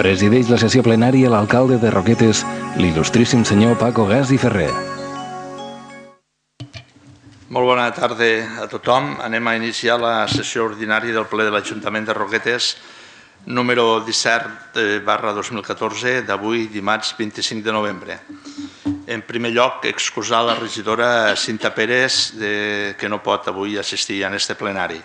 Presideix la sessió plenària l'alcalde de Roquetes, l'il·lustríssim senyor Paco Gas i Ferrer. Molt bona tarda a tothom. Anem a iniciar la sessió ordinària del ple de l'Ajuntament de Roquetes, número 17/2014, d'avui, dimarts 25 de novembre. En primer lloc, excusar la regidora Cinta Pérez, que no pot avui assistir a aquest plenari.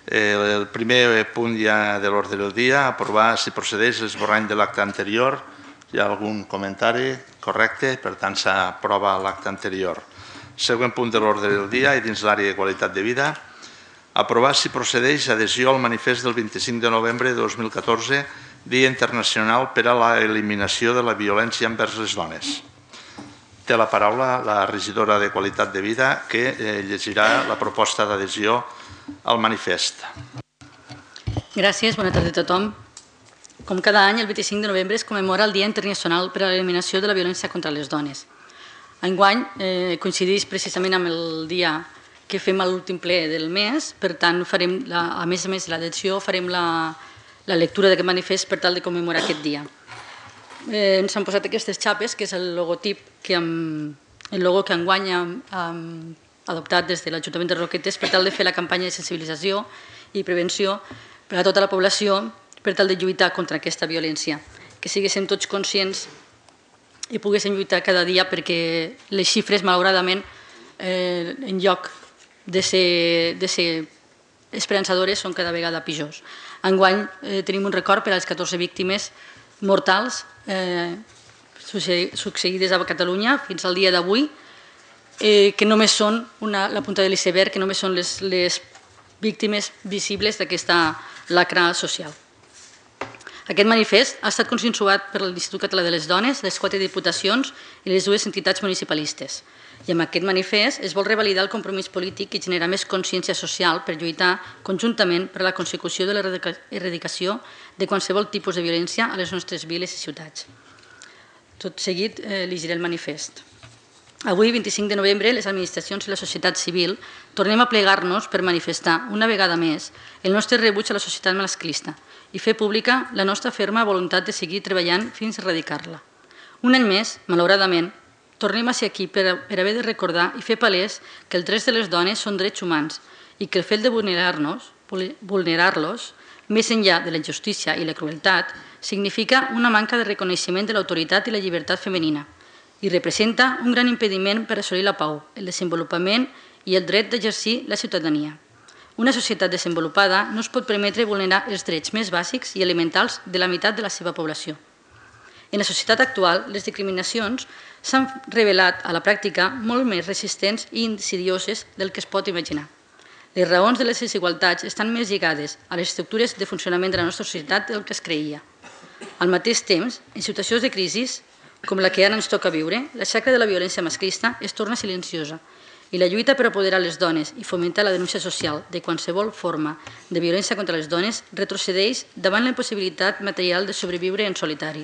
El primer punt ja de l'ordre del dia, aprovar si procedeix l'esborrany de l'acte anterior. Hi ha algun comentari? Correcte, per tant s'aprova l'acte anterior. Següent punt de l'ordre del dia i dins l'àrea de qualitat de vida, aprovar si procedeix adhesió al manifest del 25 de novembre de 2014, Dia Internacional per a l'Eliminació de la Violència envers les Dones. Té la paraula la regidora de Qualitat de Vida, que llegirà la proposta d'adhesió al manifest. Gràcies, bona tarda a tothom. Com cada any, el 25 de novembre es commemora el Dia Internacional per a l'Eliminació de la Violència contra les Dones. Enguany coincideix precisament amb el dia que fem a l'últim ple del mes, per tant, a més de l'adhesió, farem la lectura d'aquest manifest per tal de commemorar aquest dia. Ens han posat aquestes xapes, que és el logo que enguany hem adoptat des de l'Ajuntament de Roquetes per tal de fer la campanya de sensibilització i prevenció per a tota la població per tal de lluitar contra aquesta violència, que siguéssim tots conscients i poguéssim lluitar cada dia perquè les xifres, malauradament, en lloc de ser esperançadores, són cada vegada pitjors. Enguany tenim un record per a les 14 víctimes mortals succeïdes a Catalunya fins al dia d'avui, que només són la punta de l'iceberg, que només són les víctimes visibles d'aquesta lacra social. Aquest manifest ha estat consensuat per l'Institut Català de les Dones, les 4 diputacions i les 2 entitats municipalistes. I amb aquest manifest es vol revalidar el compromís polític i generar més consciència social per lluitar conjuntament per a la consecució de l'erradicació de qualsevol tipus de violència a les nostres viles i ciutats. Tot seguit llegiré el manifest. Avui, 25 de novembre, les administracions i la societat civil tornem a plegar-nos per manifestar una vegada més el nostre rebuig a la societat masclista i fer pública la nostra ferma voluntat de seguir treballant fins a erradicar-la. Un any més, malauradament, tornem a ser aquí per haver de recordar i fer palès que els drets de les dones són drets humans i que el fet de vulnerar-los, més enllà de la injustícia i la crueltat, significa una manca de reconeixement de l'autoritat i la llibertat femenina i representa un gran impediment per assolir la pau, el desenvolupament i el dret d'exercir la ciutadania. Una societat desenvolupada no es pot permetre vulnerar els drets més bàsics i elementals de la meitat de la seva població. En la societat actual, les discriminacions s'han revelat a la pràctica molt més resistents i insidioses del que es pot imaginar. Les raons de les desigualtats estan més lligades a les estructures de funcionament de la nostra societat del que es creia. Al mateix temps, en situacions de crisi, com la que ara ens toca viure, la xacra de la violència masclista es torna silenciosa i la lluita per apoderar les dones i fomentar la denúncia social de qualsevol forma de violència contra les dones retrocedeix davant la impossibilitat material de sobreviure en solitari.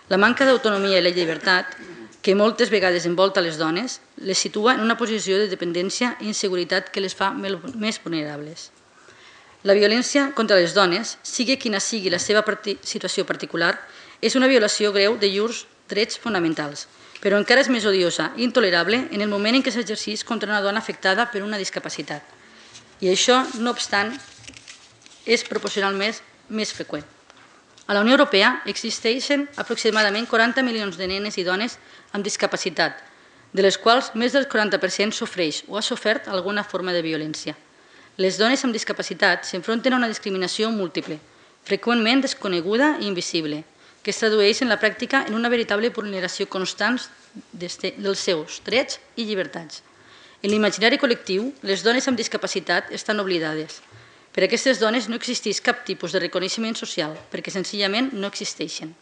La manca d'autonomia i la llibertat, que moltes vegades envolta les dones, les situa en una posició de dependència i inseguretat que les fa més vulnerables. La violència contra les dones, sigui quina sigui la seva situació particular, és una violació greu de llurs drets fonamentals, però encara és més odiosa i intolerable en el moment en què s'exerceix contra una dona afectada per una discapacitat. I això, no obstant, és proporcionalment més freqüent. A la Unió Europea existeixen aproximadament 40 milions de nenes i dones amb discapacitat, de les quals més del 40% sofreix o ha sofert alguna forma de violència. Les dones amb discapacitat s'enfronten a una discriminació múltiple, freqüentment desconeguda i invisible, que es tradueix en la pràctica en una veritable vulneració constant dels seus drets i llibertats. En l'imaginari col·lectiu, les dones amb discapacitat estan oblidades. Per a aquestes dones no existeix cap tipus de reconeixement social, perquè senzillament no existeixen.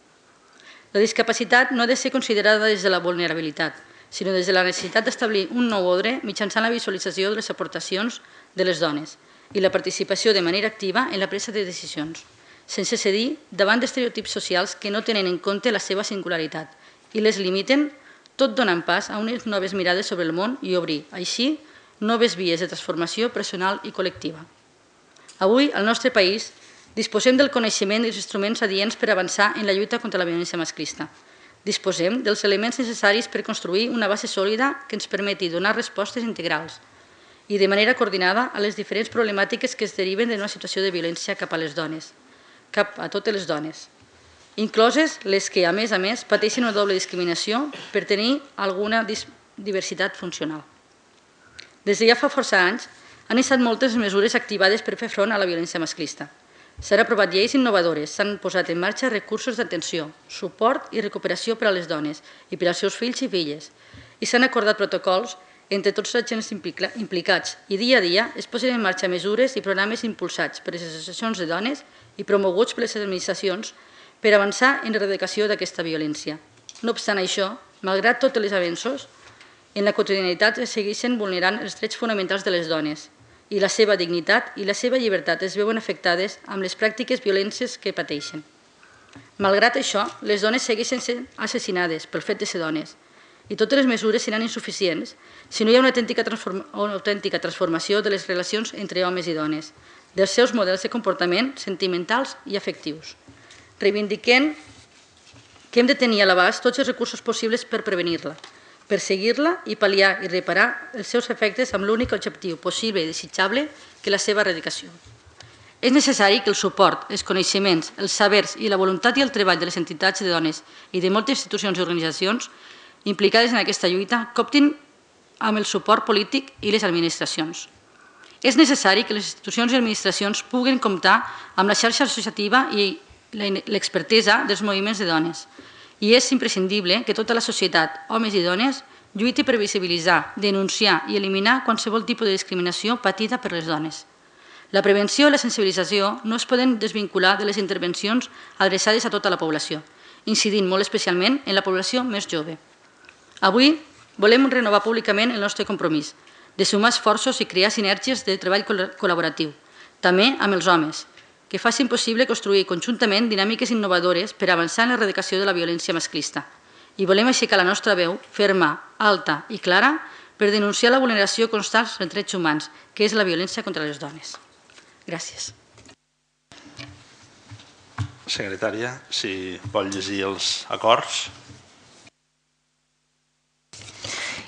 La discapacitat no ha de ser considerada des de la vulnerabilitat, sinó des de la necessitat d'establir un nou ordre mitjançant la visualització de les aportacions de les dones i la participació de manera activa en la presa de decisions, sense cedir davant d'estereotips socials que no tenen en compte la seva singularitat i les limiten, tot donant pas a unes noves mirades sobre el món i obrir, així, noves vies de transformació personal i col·lectiva. Avui, al nostre país, Disposem del coneixement i els instruments adients per avançar en la lluita contra la violència masclista. Disposem dels elements necessaris per construir una base sòlida que ens permeti donar respostes integrals i de manera coordinada a les diferents problemàtiques que es deriven d'una situació de violència cap a les dones, cap a totes les dones, incloses les que, a més, pateixen una doble discriminació per tenir alguna diversitat funcional. Des de ja fa força anys han estat moltes mesures activades per fer front a la violència masclista. S'han aprovat lleis innovadores, s'han posat en marxa recursos d'atenció, suport i recuperació per a les dones i per als seus fills i filles, i s'han acordat protocols entre tots els agents implicats i dia a dia es posen en marxa mesures i programes impulsats per les associacions de dones i promoguts per les administracions per avançar en l'erradicació d'aquesta violència. No obstant això, malgrat tots els avenços, en la quotidianitat es segueixen vulnerant els drets fonamentals de les dones i la seva dignitat i la seva llibertat es veuen afectades amb les pràctiques violències que pateixen. Malgrat això, les dones segueixen sent assassinades pel fet de ser dones i totes les mesures seran insuficients si no hi ha una autèntica transformació de les relacions entre homes i dones, dels seus models de comportament sentimentals i afectius. Reivindiquem que hem de tenir a l'abast tots els recursos possibles per prevenir-la, perseguir-la i pal·liar i reparar els seus efectes amb l'únic objectiu possible i desitjable que la seva erradicació. És necessari que el suport, els coneixements, els sabers i la voluntat i el treball de les entitats de dones i de moltes institucions i organitzacions implicades en aquesta lluita comptin amb el suport polític i les administracions. És necessari que les institucions i administracions puguen comptar amb la xarxa associativa i l'expertesa dels moviments de dones, i és imprescindible que tota la societat, homes i dones, lluiti per visibilitzar, denunciar i eliminar qualsevol tipus de discriminació patida per les dones. La prevenció i la sensibilització no es poden desvincular de les intervencions adreçades a tota la població, incidint molt especialment en la població més jove. Avui volem renovar públicament el nostre compromís de sumar esforços i crear sinergies de treball col·laboratiu, també amb els homes, que facin possible construir conjuntament dinàmiques innovadores per avançar en l'erradicació de la violència masclista. I volem aixecar la nostra veu ferma, alta i clara per denunciar la vulneració constant dels drets humans, que és la violència contra les dones. Gràcies. Secretària, si vol llegir els acords.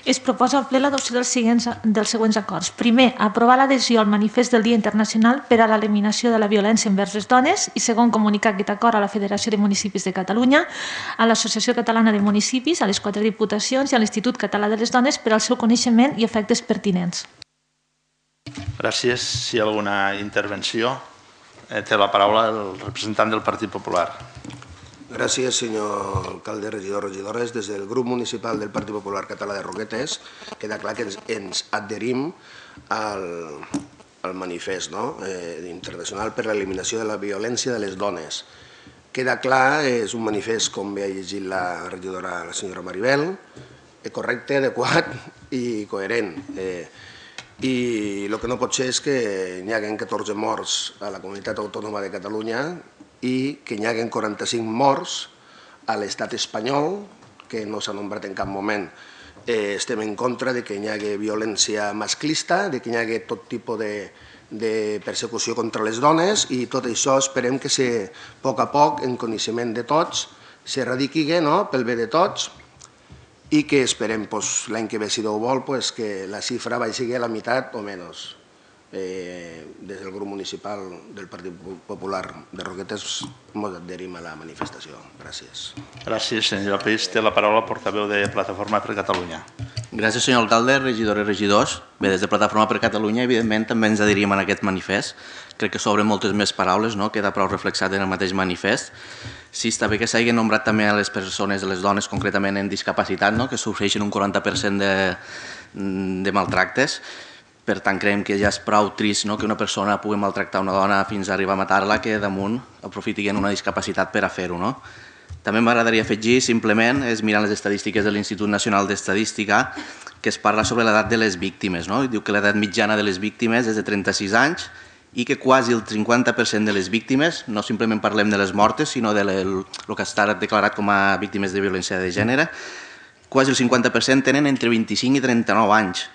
Es proposa al ple l'adopció dels següents acords. Primer, aprovar l'adhesió al manifest del Dia Internacional per a l'eliminació de la violència envers les dones i segon, comunicar aquest acord a la Federació de Municipis de Catalunya, a l'Associació Catalana de Municipis, a les 4 diputacions i a l'Institut Català de les Dones per al seu coneixement i efectes pertinents. Gràcies. Si hi ha alguna intervenció, té la paraula el representant del Partit Popular. Gràcies, senyor alcalde, regidors, regidores. Des del grup municipal del Partit Popular Català de Roquetes queda clar que ens adherim al manifest internacional per l'eliminació de la violència de les dones. Queda clar, és un manifest, com bé ha llegit la regidora, la senyora Maribel, correcte, adequat i coherent. I el que no pot ser és que hi hagi 14 morts a la comunitat autònoma de Catalunya i que hi hagi 45 morts a l'estat espanyol, que no s'ha nombrat en cap moment. Estem en contra de que hi hagi violència masclista, de que hi hagi tot tipus de persecució contra les dones i tot això esperem que a poc a poc, en coneixement de tots, s'erradiqui pel bé de tots i que esperem l'any que ve, si Déu vol, que la xifra vagi a la meitat o menys. Des del grup municipal del Partit Popular de Roquetes ens adherim a la manifestació. Gràcies. Gràcies, senyor López. Té la paraula el portaveu de Plataforma per Catalunya. Gràcies, senyor alcalde, regidores i regidors. Bé, des de Plataforma per Catalunya, evidentment, també ens adherim a aquest manifest. Crec que s'obren moltes més paraules, queda prou reflexat en el mateix manifest. Sí, està bé que s'hagin nombrat també a les persones, a les dones, concretament en discapacitat, que sofreixen un 40% de maltractes. Per tant, creiem que ja és prou trist que una persona pugui maltractar una dona fins a arribar a matar-la, que damunt aprofitin una discapacitat per a fer-ho. També m'agradaria afegir, simplement, és mirant les estadístiques de l'Institut Nacional d'Estadística, que es parla sobre l'edat de les víctimes. Diu que l'edat mitjana de les víctimes és de 36 anys i que quasi el 50% de les víctimes, no simplement parlem de les mortes, sinó del que està declarat com a víctimes de violència de gènere, quasi el 50% tenen entre 25 i 39 anys.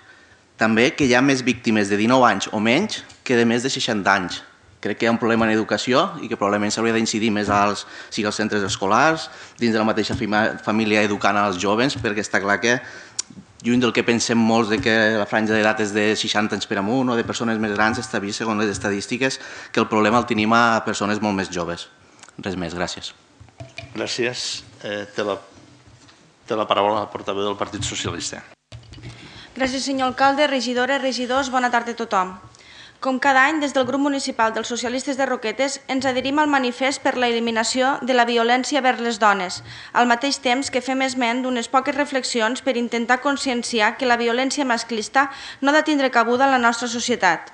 També que hi ha més víctimes de 19 anys o menys que de més de 60 anys. Crec que hi ha un problema en educació i que probablement s'hauria d'incidir més als centres escolars, dins de la mateixa família educant als joves, perquè està clar que, lluny del que pensem molts de que la franja d'edat és de 60 anys per amunt o de persones més grans, està vist, segons les estadístiques, que el problema el tenim a persones molt més joves. Res més, gràcies. Gràcies. Té la paraula la portaveu del Partit Socialista. Gràcies, senyor alcalde, regidores, regidors, bona tarda a tothom. Com cada any, des del grup municipal dels socialistes de Roquetes ens adherim al manifest per la eliminació de la violència vers les dones, al mateix temps que fem esment d'unes poques reflexions per intentar conscienciar que la violència masclista no ha de tindre cabuda en la nostra societat.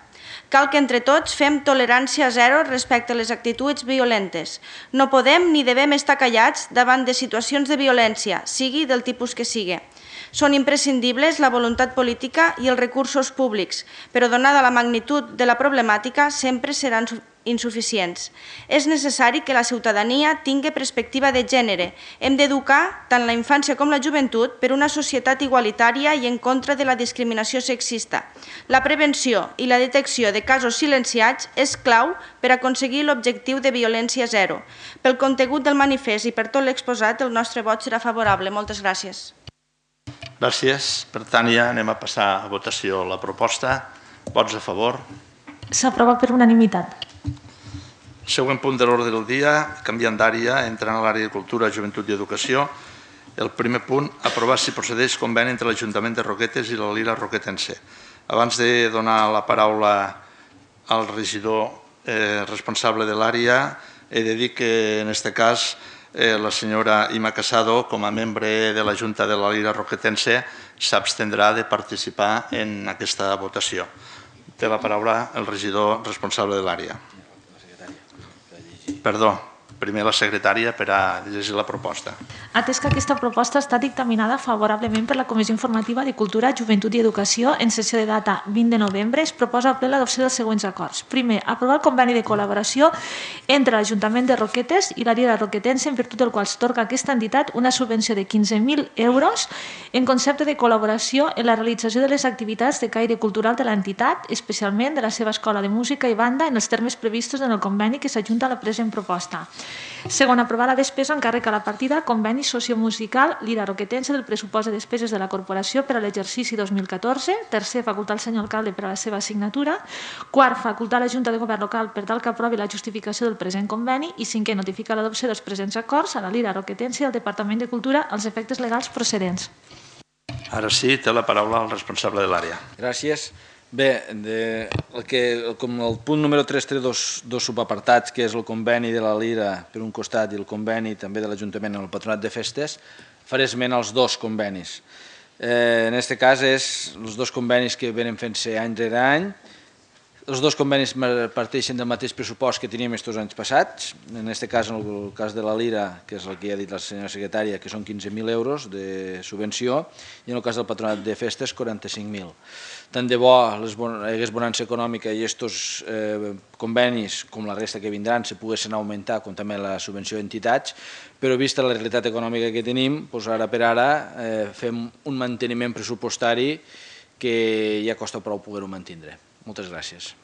Cal que entre tots fem tolerància zero respecte a les actituds violentes. No podem ni devem estar callats davant de situacions de violència, sigui del tipus que sigui. Són imprescindibles la voluntat política i els recursos públics, però donada la magnitud de la problemàtica sempre seran insuficients. És necessari que la ciutadania tingui perspectiva de gènere. Hem d'educar tant la infància com la joventut per una societat igualitària i en contra de la discriminació sexista. La prevenció i la detecció de casos silenciats és clau per aconseguir l'objectiu de violència zero. Pel contingut del manifest i per tot l'exposat, el nostre vot serà favorable. Moltes gràcies. Gràcies. Per tant, ja anem a passar a votació la proposta. Vots a favor? S'aprova per unanimitat. Següent punt de l'ordre del dia, canviant d'àrea, entrant a l'àrea de Cultura, Joventut i Educació. El primer punt, aprovar si procedeix conveni entre l'Ajuntament de Roquetes i la Lira Roquetense. Abans de donar la paraula al regidor responsable de l'àrea, he de dir que en aquest cas la senyora Ima Casado, com a membre de la Junta de la Lira Roquetense, s'abstendrà de participar en aquesta votació. Té la paraula el regidor responsable de l'àrea. Perdó, primer la secretària per a llegir la proposta. Atès que aquesta proposta està dictaminada favorablement per la Comissió Informativa de Cultura, Joventut i Educació en sessió de data 20 de novembre, es proposa al ple l'adopció dels següents acords. Primer, aprovar el conveni de col·laboració entre l'Ajuntament de Roquetes i la Lira Roquetense, en virtut del qual s'atorga a aquesta entitat una subvenció de 15.000 euros en concepte de col·laboració en la realització de les activitats de caire cultural de l'entitat, especialment de la seva escola de música i banda, en els termes previstos en el conveni que s'ajunta a la present proposta. Segon, aprovar la despesa en càrrec a la partida conveni sociomusical Lira Roquetense del pressupost de despeses de la corporació per a l'exercici 2014. Tercer, facultar al senyor alcalde per a la seva signatura. Quart, facultar a la Junta de Govern local per tal que aprovi la justificació del present conveni. I cinquè, notificar l'adopció dels presents acords a la Lira Roquetense i al Departament de Cultura als efectes legals procedents. Ara sí, té la paraula el responsable de l'àrea. Gràcies. Bé, com el punt número 3 té dos subapartats, que és el conveni de la Lira per un costat i el conveni també de l'Ajuntament amb el Patronat de Festes, faré esment als dos convenis. En aquest cas, els dos convenis que venen fent-se any rere any. Els dos convenis parteixen del mateix pressupost que teníem aquests anys passats. En aquest cas, en el cas de la Lira, que és el que ja ha dit la senyora secretària, que són 15.000 euros de subvenció, i en el cas del Patronat de Festes, 45.000. Tant de bo hi hagués bonança econòmica i aquests convenis, com la resta que vindran, se poguessin augmentar, com també la subvenció d'entitats, però vista la realitat econòmica que tenim, ara per ara fem un manteniment pressupostari que ja costa prou poder-ho mantindre. Moltes gràcies.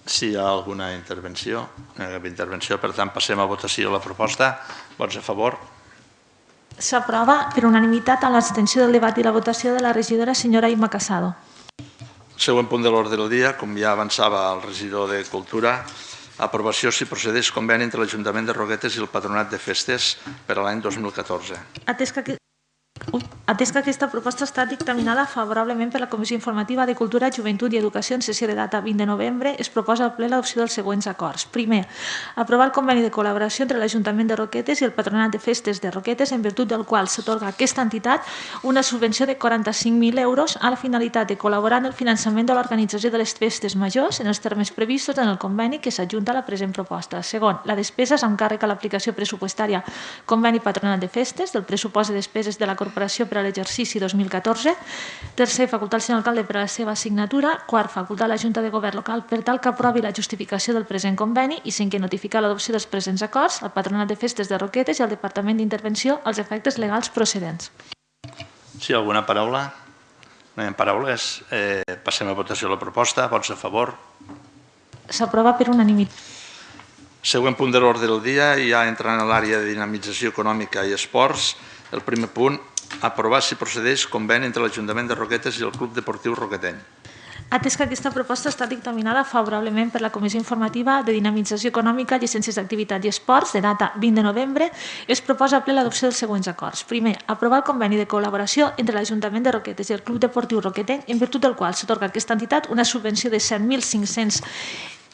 Si hi ha alguna intervenció, per tant passem a votació la proposta. Vots a favor? S'aprova per unanimitat amb l'abstenció del debat i la votació de la regidora senyora Ima Casado. Següent punt de l'ordre del dia, com ja avançava el regidor de Cultura, aprovació si procedeix conveni entre l'Ajuntament de Roquetes i el Patronat de Festes per a l'any 2014. Atès que aquesta proposta està dictaminada favorablement per la Comissió Informativa de Cultura, Joventut i Educació en sessió de data 20 de novembre, es proposa al ple l'adopció dels següents acords. Primer, aprovar el conveni de col·laboració entre l'Ajuntament de Roquetes i el Patronat de Festes de Roquetes, en virtut del qual s'atorga a aquesta entitat una subvenció de 45.000 euros a la finalitat de col·laborar en el finançament de l'organització de les festes majors en els termes previstos en el conveni que s'ajunta a la present proposta. Segon, la despesa és amb càrrec a l'aplicació pressupostària conveni Patronat de Festes del pressupost de despeses de la corporació per a l'exercici 2014. Tercer, facultar al senyor alcalde per a la seva signatura. Quart, facultar a la Junta de Govern local per tal que aprovi la justificació del present conveni. I cinquè, notificar l'adopció dels presents acords al Patronat de Festes de Roquetes i al Departament d'Intervenció als efectes legals procedents. Si hi ha alguna paraula? No hi ha paraules. Passem a votació la proposta. Vots a favor? S'aprova per unanimitat. Següent punt de l'ordre del dia, ja entrant a l'àrea de dinamització econòmica i esports. El primer punt, aprovar si procedeix conveni entre l'Ajuntament de Roquetes i el Club Deportiu Roqueteny. Atès que aquesta proposta està dictaminada favorablement per la Comissió Informativa de Dinamització Econòmica, Llicències d'Activitat i Esports, de data 20 de novembre, es proposa a ple l'adopció dels següents acords. Primer, aprovar el conveni de col·laboració entre l'Ajuntament de Roquetes i el Club Deportiu Roqueteny, en virtut del qual s'atorga a aquesta entitat una subvenció de 7.500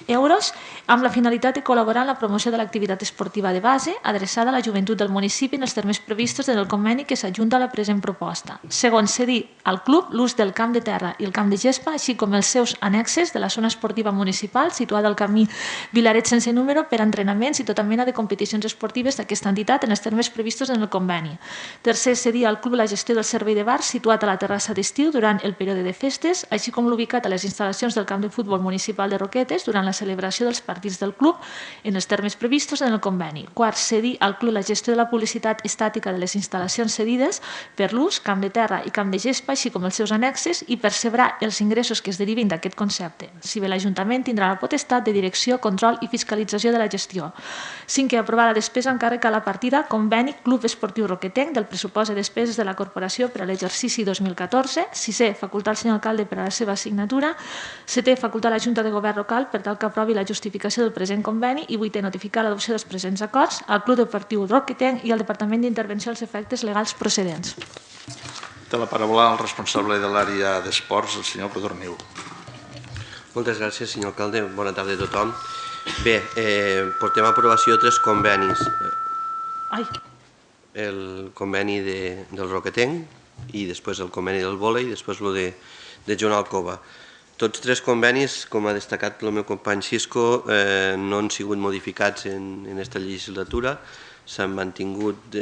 euros amb la finalitat de col·laborar en la promoció de l'activitat esportiva de base adreçada a la joventut del municipi en els termes previstos en el conveni que s'ajunta a la present proposta. Segon, cedir al club l'ús del camp de terra i el camp de gespa, així com els seus annexes de la zona esportiva municipal situada al camí Vilaret sense número per a entrenaments i tota mena de competicions esportives d'aquesta entitat en els termes previstos en el conveni. Tercer, cedir al club la gestió del servei de bar situat a la terrassa d'estiu durant el període de festes, així com l'ubicat a les instal·lacions del camp de futbol municipal de Roquetes durant la celebració dels partits del club en els termes previstos en el conveni. Quart, cedir al club la gestió de la publicitat estàtica de les instal·lacions cedides per l'ús, camp de terra i camp de gespa, així com els seus annexes, i percebrar els ingressos que es derivin d'aquest concepte. Si bé l'Ajuntament tindrà la potestat de direcció, control i fiscalització de la gestió. Cinquè, aprovar la despesa en càrrec a la partida conveni Club Esportiu Roquetenc del pressupost de despeses de la Corporació per a l'exercici 2014. Sisè, facultar al senyor alcalde per a la seva signatura. Setè, facultar a la Junta de Govern local per tal que aprovi la justificació del present conveni. I vuitè, notificar l'adopció dels presents acords al Club Deportiu Roquetenc i al Departament d'Intervenció als efectes legals procedents. Té la paraula el responsable de l'àrea d'esports, el senyor Codorniu. Moltes gràcies, senyor alcalde. Bona tarda a tothom. Bé, portem a aprovació 3 convenis. El conveni del Roquetenc i després el conveni del vòlei i després el de Joan Alcova. Tots 3 convenis, com ha destacat el meu company Xisco, no han sigut modificats en aquesta legislatura, s'han mantingut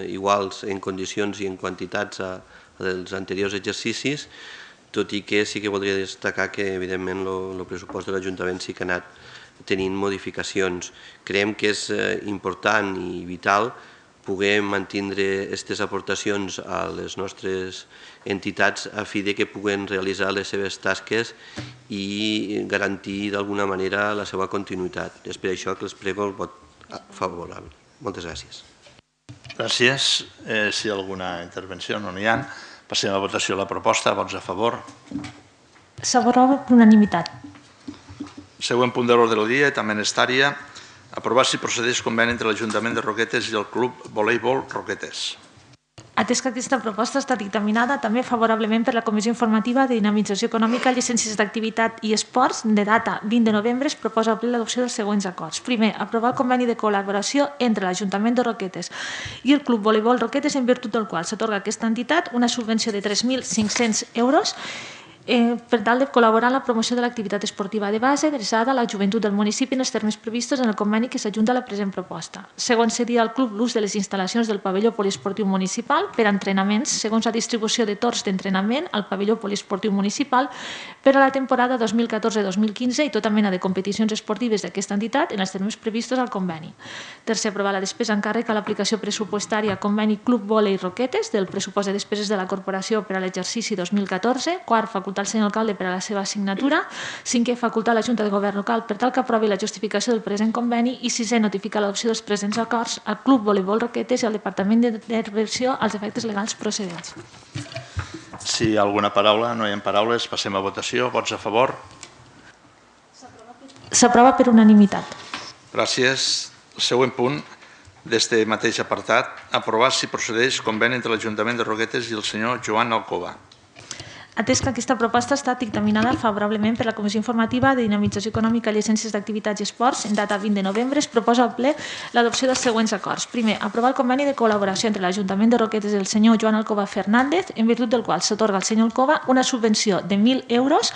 iguals en condicions i en quantitats dels anteriors exercicis, tot i que sí que voldria destacar que, evidentment, el pressupost de l'Ajuntament sí que ha anat tenint modificacions. Creiem que és important i vital poder mantindre aquestes aportacions a les nostres entitats a fi que puguen realitzar les seves tasques i garantir d'alguna manera la seva continuïtat. És per això que els prego el vot favorable. Moltes gràcies. Gràcies. Si hi ha alguna intervenció, no n'hi ha. Passem a votació la proposta. Vots a favor? S'aprova per unanimitat. Següent punt de l'ordre del dia, també en esta àrea. Aprovar si procedeix conveni entre l'Ajuntament de Roquetes i el Club Voleibol Roquetes. Atès que aquesta proposta està dictaminada també favorablement per la Comissió Informativa de Dinamització Econòmica, Llicències d'Activitat i Esports, de data 20 de novembre, es proposa a ple l'adopció dels següents acords. Primer, aprovar el conveni de col·laboració entre l'Ajuntament de Roquetes i el Club Voleibol Roquetes, en virtut del qual s'atorga a aquesta entitat una subvenció de 3.500 euros per tal de col·laborar en la promoció de l'activitat esportiva de base adreçada a la joventut del municipi en els termes previstos en el conveni que s'ajunta a la present proposta. Segon, cedir al club l'ús de les instal·lacions del pavelló poliesportiu municipal per a entrenaments segons la distribució de torns d'entrenament al pavelló poliesportiu municipal per a la temporada 2014-2015 i tota mena de competicions esportives d'aquesta entitat en els termes previstos al conveni. Tercer, aprovar la despesa en càrrec a l'aplicació pressupostària conveni Club Vòlei Roquetes del pressupost de despeses de la Corporació per a l'exercici 2014. Quart, facultar al senyor alcalde per a la seva signatura. Cinquè, facultar a la Junta de Govern local per tal que aprovi la justificació del present conveni. I sisè, notificar l'adopció dels presents acords al Club Voleibol Roquetes i al Departament d'Intervenció als efectes legals procedents. Si hi ha alguna paraula, no hi ha paraules, passem a votació. Vots a favor? S'aprova per unanimitat. Gràcies. El següent punt d'este mateix apartat, aprovar si procedeix conveni entre l'Ajuntament de Roquetes i el senyor Joan Alcova. Atès que aquesta proposta està dictaminada favorablement per la Comissió Informativa de Dinamització Econòmica, Llicències d'Activitats i Esports, en data 20 de novembre, es proposa al ple l'adopció dels següents acords. Primer, aprovar el conveni de col·laboració entre l'Ajuntament de Roquetes i el senyor Joan Alcova Fernández, en virtut del qual s'atorga al senyor Alcova una subvenció de 1.000 euros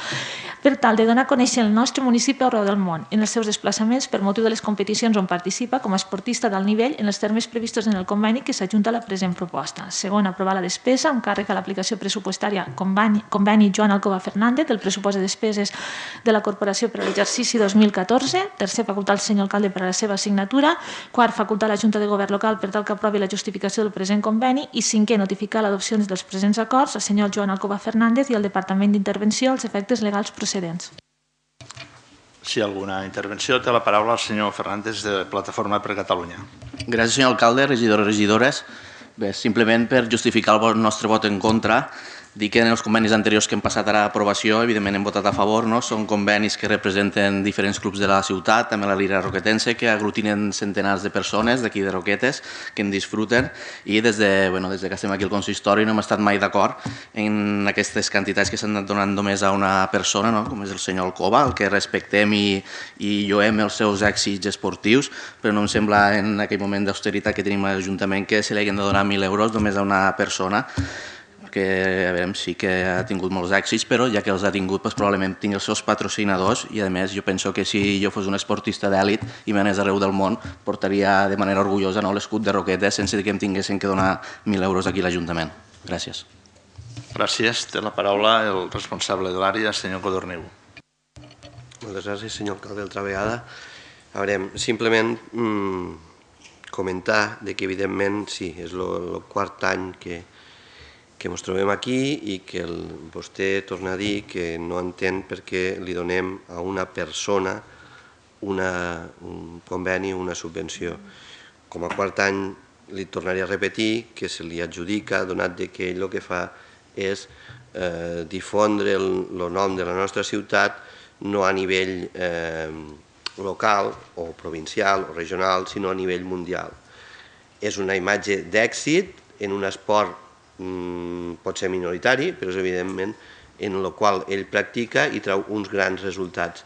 per tal de donar a conèixer el nostre municipi arreu del món en els seus desplaçaments per motiu de les competicions on participa com a esportista d'alt nivell en els termes previstos en el conveni que s'ajunta a la present proposta. Segon, aprovar la despesa amb càrrec a l'aplicació pressupostària conveni Joan Alcova Fernández del pressupost de despeses de la Corporació per a l'exercici 2014. Tercer, facultar al senyor alcalde per a la seva signatura. Quart, facultar a la Junta de Govern local per tal que aprovi la justificació del present conveni. I cinquè, notificar l'adopció dels presents acords al senyor Joan Alcova Fernández i al Departament d'Intervenció als efectes legals procedents. Si hi ha alguna intervenció, té la paraula el senyor Fernández de Plataforma per Catalunya. Gràcies, senyor alcalde, regidors i regidores. Bé, simplement per justificar el nostre vot en contra, dir que en els convenis anteriors que hem passat ara a aprovació, evidentment hem votat a favor, són convenis que representen diferents clubs de la ciutat, també la Lira Roquetense, que aglutinen centenars de persones d'aquí de Roquetes, que en disfruten, i des que estem aquí al consistori no hem estat mai d'acord en aquestes quantitats que s'han anat donant només a una persona, com és el senyor Alcoba, el que respectem i lloem els seus èxits esportius, però no em sembla en aquell moment d'austeritat que tenim a l'Ajuntament que se li hagin de donar 1.000 euros només a una persona, que a veure, sí que ha tingut molts èxits, però ja que els ha tingut probablement tingui els seus patrocinadors i a més jo penso que si jo fos un esportista d'èlit i m'anés arreu del món portaria de manera orgullosa l'escut de Roquetes sense que em tinguessin que donar 1.000 euros aquí a l'Ajuntament. Gràcies. Gràcies. Té la paraula el responsable de l'àrea, senyor Codorniu. Moltes gràcies, senyor alcalde, altra vegada. A veure, simplement comentar que evidentment sí, és el quart any que ens trobem aquí i que vostè torna a dir que no entén per què li donem a una persona un conveni, una subvenció. Com a quart any li tornaré a repetir que se li adjudica, donat que ell el que fa és difondre el nom de la nostra ciutat no a nivell local o provincial o regional, sinó a nivell mundial. És una imatge d'èxit en un esport pot ser minoritari, però és evidentment en el qual ell practica i treu uns grans resultats.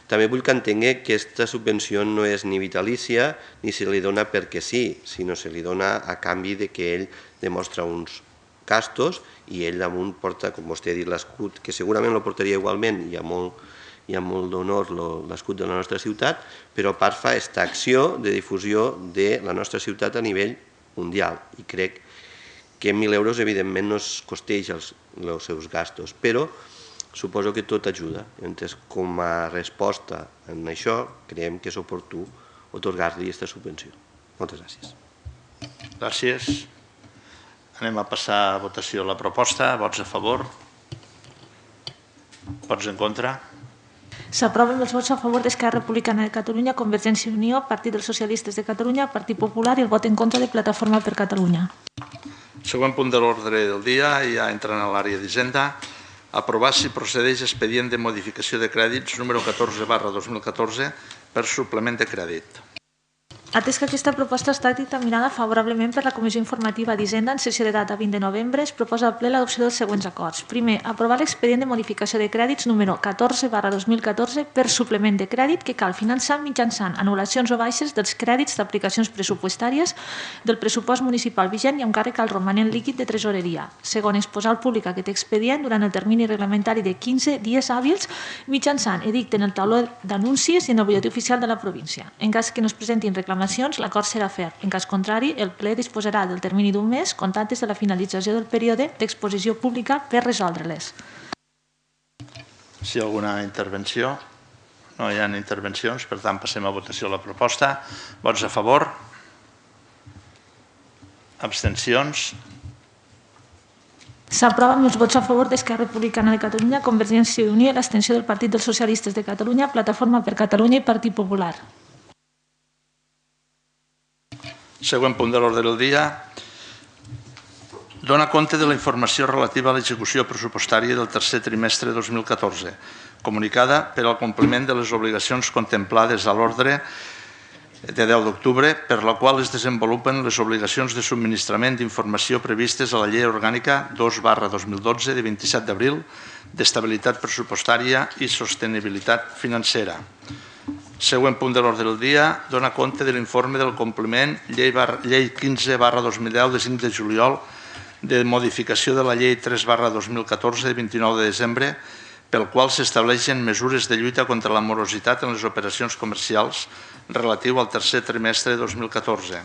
També vull que entengui que aquesta subvenció no és ni vitalícia ni se li dona perquè sí, sinó se li dona a canvi que ell demostra uns gastos i ell damunt porta, com vostè ha dit, l'escut, que segurament el portaria igualment i amb molt d'honor l'escut de la nostra ciutat, però a part fa aquesta acció de difusió de la nostra ciutat a nivell mundial i crec que 1.000 euros evidentment no es costeja els seus gastos, però suposo que tot ajuda. Llavors, com a resposta en això, creiem que és oportú atorgar-li aquesta subvenció. Moltes gràcies. Gràcies. Anem a passar a votació la proposta. Vots a favor? Vots en contra? S'aproven els vots a favor d'Esquerra Republicana de Catalunya, Convergència i Unió, Partit dels Socialistes de Catalunya, Partit Popular i el vot en contra de Plataforma per Catalunya. Següent punt de l'ordre del dia, ja entrant a l'àrea d'Hisenda, aprovar si procedeix expedient de modificació de crèdits número 14/2014 per suplement de crèdit. Atès que aquesta proposta ha estat dictaminada favorablement per la Comissió Informativa d'Hisenda en sessió de data 20 de novembre, es proposa al ple l'adopció dels següents acords. Primer, aprovar l'expedient de modificació de crèdits número 14/2014 per suplement de crèdit que cal finançar mitjançant anul·lacions o baixes dels crèdits d'aplicacions pressupostàries del pressupost municipal vigent i amb càrrec al romanent líquid de tresoreria. Segon, exposar al públic aquest expedient durant el termini reglamentari de 15 dies hàbils mitjançant edicte en el tauló d'anuncis i en el butlletí oficial de la província. En cas que no es presentin reclamacions, l'acord serà fer. En cas contrari, el ple disposarà del termini d'un mes comptant des de la finalització del període d'exposició pública per resoldre-les. Si hi ha alguna intervenció? No hi ha intervencions, per tant passem a votació la proposta. Vots a favor? Abstencions? S'aprova amb els vots a favor d'Esquerra Republicana de Catalunya, Convergència i Unió i l'abstenció del Partit dels Socialistes de Catalunya, Plataforma per Catalunya i Partit Popular. Següent punt de l'ordre del dia. Dona compte de la informació relativa a l'execució pressupostària del tercer trimestre 2014, comunicada per al compliment de les obligacions contemplades a l'ordre de 10 d'octubre, per la qual es desenvolupen les obligacions de subministrament d'informació previstes a la Llei Orgànica 2/2012 de 27 d'abril d'estabilitat pressupostària i sostenibilitat financera. Següent punt de l'ordre del dia, dona compte de l'informe del compliment Llei 15/2010 de 5 de juliol de modificació de la Llei 3/2014 de 29 de desembre, pel qual s'estableixen mesures de lluita contra la morositat en les operacions comercials relatiu al tercer trimestre de 2014.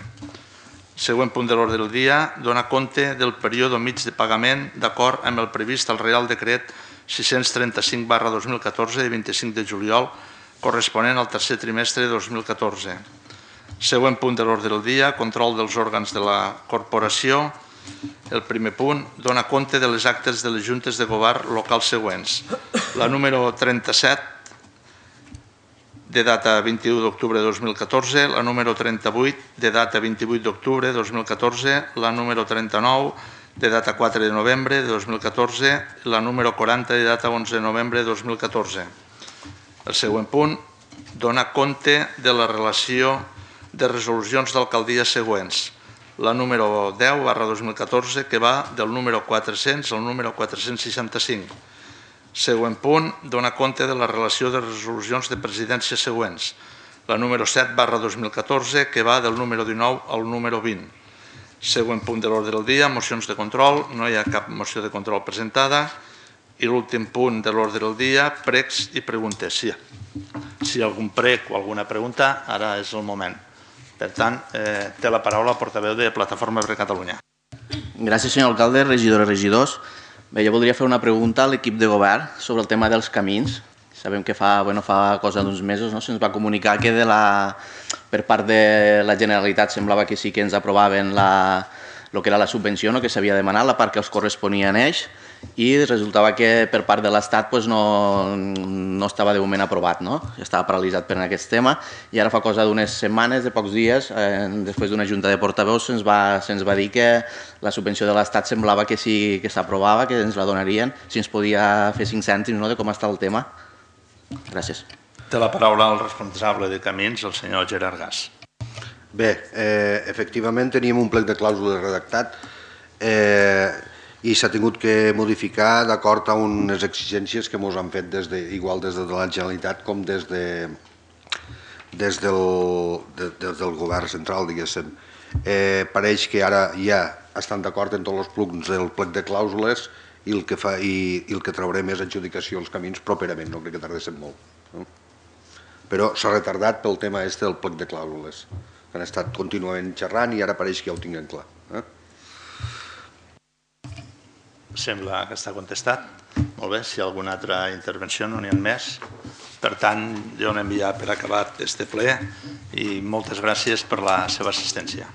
Següent punt de l'ordre del dia, dona compte del període mig de pagament d'acord amb el previst al Reial Decret 635/2014 de 25 de juliol corresponent al tercer trimestre de 2014. Següent punt de l'ordre del dia, control dels òrgans de la corporació. El primer punt dona compte de les actes de les juntes de govern locals següents. La número 37 de data 21 d'octubre de 2014, la número 38, de data 28 d'octubre de 2014, la número 39, de data 4 de novembre de 2014, la número 40, de data 11 de novembre de 2014. El següent punt, dona compte de la relació de resolucions d'alcaldia següents. La número 10/2014, que va del número 400 al número 465. Següent punt, dona compte de la relació de resolucions de presidència següents. La número 7/2014, que va del número 19 al número 20. Següent punt de l'ordre del dia, mocions de control. No hi ha cap moció de control presentada. I l'últim punt de l'ordre del dia, pregs i preguntes. Si hi ha algun prec o alguna pregunta, ara és el moment. Per tant, té la paraula el portaveu de Plataforma per Catalunya. Gràcies, senyor alcalde, regidores i regidors. Bé, jo voldria fer una pregunta a l'equip de govern sobre el tema dels camins. Sabem que fa cosa d'uns mesos se'ns va comunicar que per part de la Generalitat semblava que sí que ens aprovaven el que era la subvenció que s'havia demanat, la part que els corresponia a ells, i resultava que per part de l'Estat no estava de moment aprovat, estava paralitzat per aquest tema, i ara fa cosa d'unes setmanes, de pocs dies, després d'una junta de portaveus, se'ns va dir que la subvenció de l'Estat semblava que sí que s'aprovava, que ens la donarien, si ens podia fer 5 cèntims de com està el tema. Gràcies. Té la paraula el responsable de Camins, el senyor Gerard Gas. Bé, efectivament teníem un plec de clàusules redactat i s'ha tingut que modificar d'acord a unes exigències que ens han fet igual des de la Generalitat com des del govern central, diguéssim. Pareix que ara ja estan d'acord en tots els punts del plec de clàusules i el que traurem és adjudicació als camins properament, no crec que tardéssim molt. Però s'ha retardat pel tema del plec de clàusules. Han estat contínuament xerrant i ara pareix que ja ho tinguem clar. Sembla que està contestat. Molt bé, si hi ha alguna altra intervenció no n'hi ha més. Per tant, jo n'envia per acabat este ple i moltes gràcies per la seva assistència.